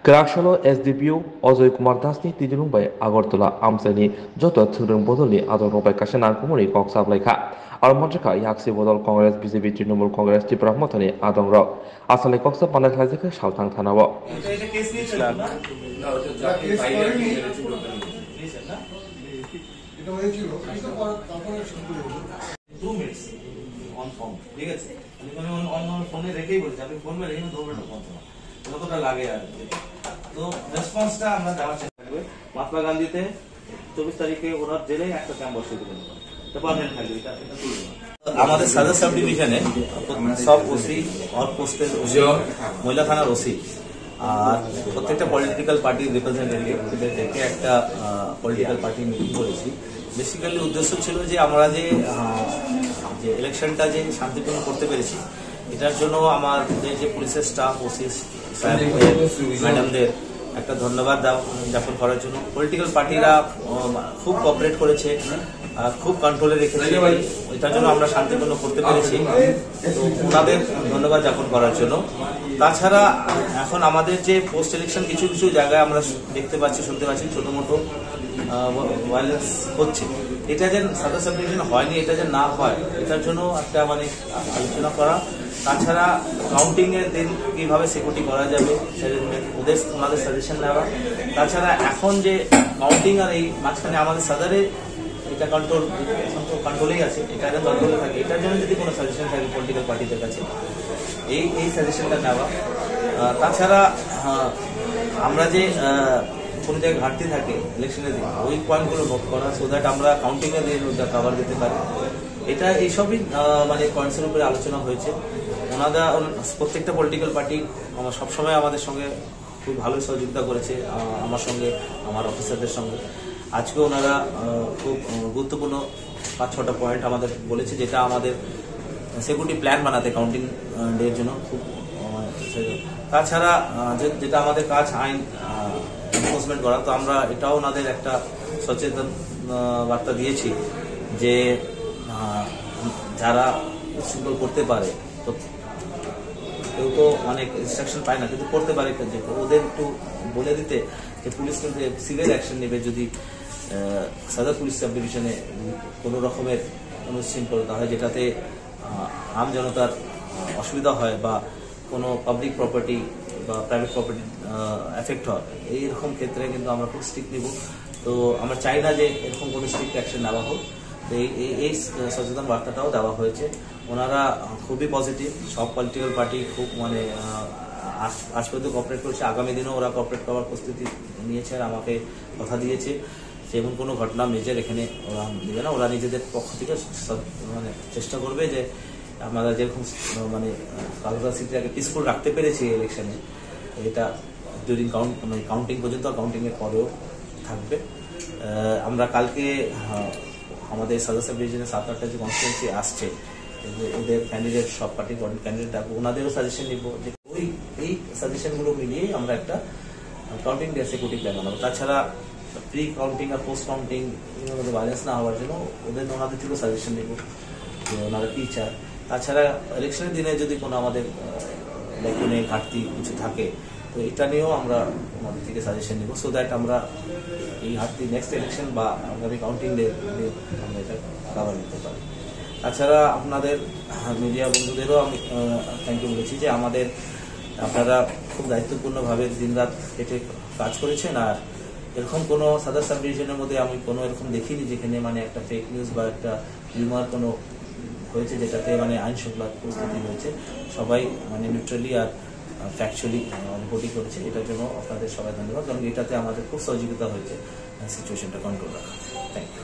Krakshalo SDPU Ojay Kumar Dasni Tidilumbai Agortola Amsani Joto Thurung Bodoli Adorobai Kashanan Kumuri Kok Sablaika Armonjaka Yaksi Bodol Congress BJP Trinamool Congress Tiprahmatani Adongro Asale Koksa Panakazika Shautang Tanawo যতটা লাগে আর তো রেসপন্সটা আমরা দেওয়ার চেষ্টা করব। মহাত্মা গান্ধীতে 24 তারিখে ওনার জেলে একটা ক্যাম্প বসিয়ে দিলেন, এটা পার্মানেন্ট থাকবে। এটা আমাদের সাদার সাব ডিভিশনে সব ওসি অল পোস্টের ওসি, মহিলা থানার ওসি আর প্রত্যেকটা পলিটিক্যাল পার্টির রিপ্রেজেন্টেটিভ ডেকে একটা পলিটিক্যাল পার্টি মিটিং করেছি। বেসিক্যালি উদ্দেশ্য ছিল যে আমরা যে ইলেকশনটা যে শান্তিপূর্ণ করতে পেরেছি, এটার জন্য আমাদের যে পুলিশের স্টাফ ওসি ম্যাডামদের একটা ধন্যবাদ জ্ঞাপন করার জন্য। পলিটিক্যাল পার্টিরা খুব কোঅপারেট করেছে, খুব কন্ট্রোলে রেখেছে, এটার জন্য আমরা শান্তিপূর্ণ করতে পেরেছি, তো ওনাদের ধন্যবাদ জ্ঞাপন করার জন্য। তাছাড়া এখন আমাদের যে পোস্ট ইলেকশন কিছু কিছু জায়গায় আমরা দেখতে পাচ্ছি, শুনতে পাচ্ছি ছোট মোটো ভায়োলেন্স হচ্ছে, এটা যেন সাদার সাব ডিভিশন হয়নি, এটা যেন না হয়, এটার জন্য একটা মানে আলোচনা করা। তাছাড়া কাউন্টিং এর দিন কিভাবে সিকিউরিটি করা যাবে ওনাদের সাজেশন নেওয়া। তাছাড়া এখন যে কাউন্টিং আর এই মাঝখানে আমাদের সাদারে এটা কন্ট্রোলেই আছে, এটা যেন কন্ট্রোলে থাকে, এটার জন্য যদি কোনো সাজেশন থাকে পলিটিক্যাল পার্টিদের কাছে এই সাজেশনটা নেওয়া। তাছাড়া আমরা যে কোনো জায়গায় ঘাটতি থাকে ইলেকশনের দিন, ওই পয়েন্টগুলো নোট করা, সো দ্যাট আমরা কাউন্টিং এর দিন ওটা কভার দিতে পারি। এটা এইসবই মানে পয়েন্টসের উপরে আলোচনা হয়েছে। ওনারা প্রত্যেকটা পলিটিক্যাল পার্টি সবসময় আমাদের সঙ্গে খুব ভালো সহযোগিতা করেছে, আমার সঙ্গে, আমার অফিসারদের সঙ্গে। আজকে ওনারা খুব গুরুত্বপূর্ণ 5-6টা পয়েন্ট আমাদের বলেছে, যেটা আমাদের সিকিউরিটি প্ল্যান বানাতে কাউন্টিং ডে এর জন্য খুব। তাছাড়া যেটা আমাদের কাজ আইন এনফোর্সমেন্ট করা, তো আমরা এটাও ওনাদের একটা সচেতন বার্তা দিয়েছি যে যারা উচ্ছৃঙ্খল করতে পারে, তো কেউ তো অনেক ইনস্ট্রাকশন পায় না, কিন্তু করতে পারে, যে ওদের একটু বলে দিতে যে পুলিশ কিন্তু সিভিয়ার অ্যাকশন নেবে যদি সাদার পুলিশ সাব ডিভিশনে কোনো রকমের উচ্ছৃঙ্খলতা হয়, যেটাতে আম জনতার অসুবিধা হয় বা কোনো পাবলিক প্রপার্টি বা প্রাইভেট প্রপার্টি এফেক্ট হয়, এইরকম ক্ষেত্রে কিন্তু আমরা খুব স্ট্রিক্ট নিব। তো আমরা চাই না যে এরকম কোনো স্ট্রিক্ট অ্যাকশন নেওয়া হোক। তো এই সচেতন বার্তাটাও দেওয়া হয়েছে। ওনারা খুবই পজিটিভ, সব পলিটিক্যাল পার্টি খুব মানে আজ পর্যন্ত কোঅপারেট করেছে, আগামী দিনেও ওরা কোঅপারেট করার প্রস্তুতি নিয়েছে আর আমাকে কথা দিয়েছে যেমন কোনো ঘটনা মেজর এখানে ওরা দেবে না। ওরা নিজেদের পক্ষ থেকে মানে চেষ্টা করবে যে আমরা যেরকম মানে কালকা সিটিটাকে পিসফুল রাখতে পেরেছি ইলেকশনে, এটা ডিউরিং কাউন্টিং পর্যন্ত, কাউন্টিং এর পরেও থাকবে। আমরা কালকে আমাদের সাদার সাব ডিভিশনের 7-8টা যে কনস্টিটুয়েন্সি আসছে, ওদের ক্যান্ডিডেট, সব পার্টির ক্যান্ডিডেট ডাকবো, ওনাদেরও সাজেশন নিব, যে এই সাজেশনগুলো মিলিয়ে আমরা একটা কাউন্টিং ডে সিকিউরিটি প্ল্যান বানাবো। তাছাড়া প্রি কাউন্টিং আর পোস্ট কাউন্টিং মধ্যে ভায়োলেন্স না হওয়ার জন্য ওনাদের থেকেও সাজেশন নিব যে ওনারা কি চায়। তাছাড়া ইলেকশনের দিনে যদি কোনো আমাদের কোনো ঘাটতি কিছু থাকে, তো এটা নিয়েও আমরা আমাদের থেকে সাজেশন নিব, সো দ্যাট আমরা এই ঘাটতি নেক্সট ইলেকশন বা আগামী কাউন্টিং ডে আমরা এটা কাভার নিতে পারি। তাছাড়া আপনাদের মিডিয়া বন্ধুদেরও আমি থ্যাংক ইউ বলেছি যে আপনারা খুব দায়িত্বপূর্ণভাবে দিনরাত কেটে কাজ করেছেন। আর এরকম কোনো সাদার সাব ডিভিশনের মধ্যে আমি কোনো এরকম দেখিনি যেখানে মানে একটা ফেক নিউজ বা একটা রিউমার কোনো হয়েছে যেটাতে মানে আইন শৃঙ্খলা পরিস্থিতি হয়েছে। সবাই মানে নিউট্রালি আর ফ্যাকচুয়ালি রিপোর্টিং করেছে, এটার জন্য আপনাদের সবাই ধন্যবাদ, কারণ এটাতে আমাদের খুব সহযোগিতা হয়েছে সিচুয়েশনটা কন্ট্রোল রাখা। Thank you.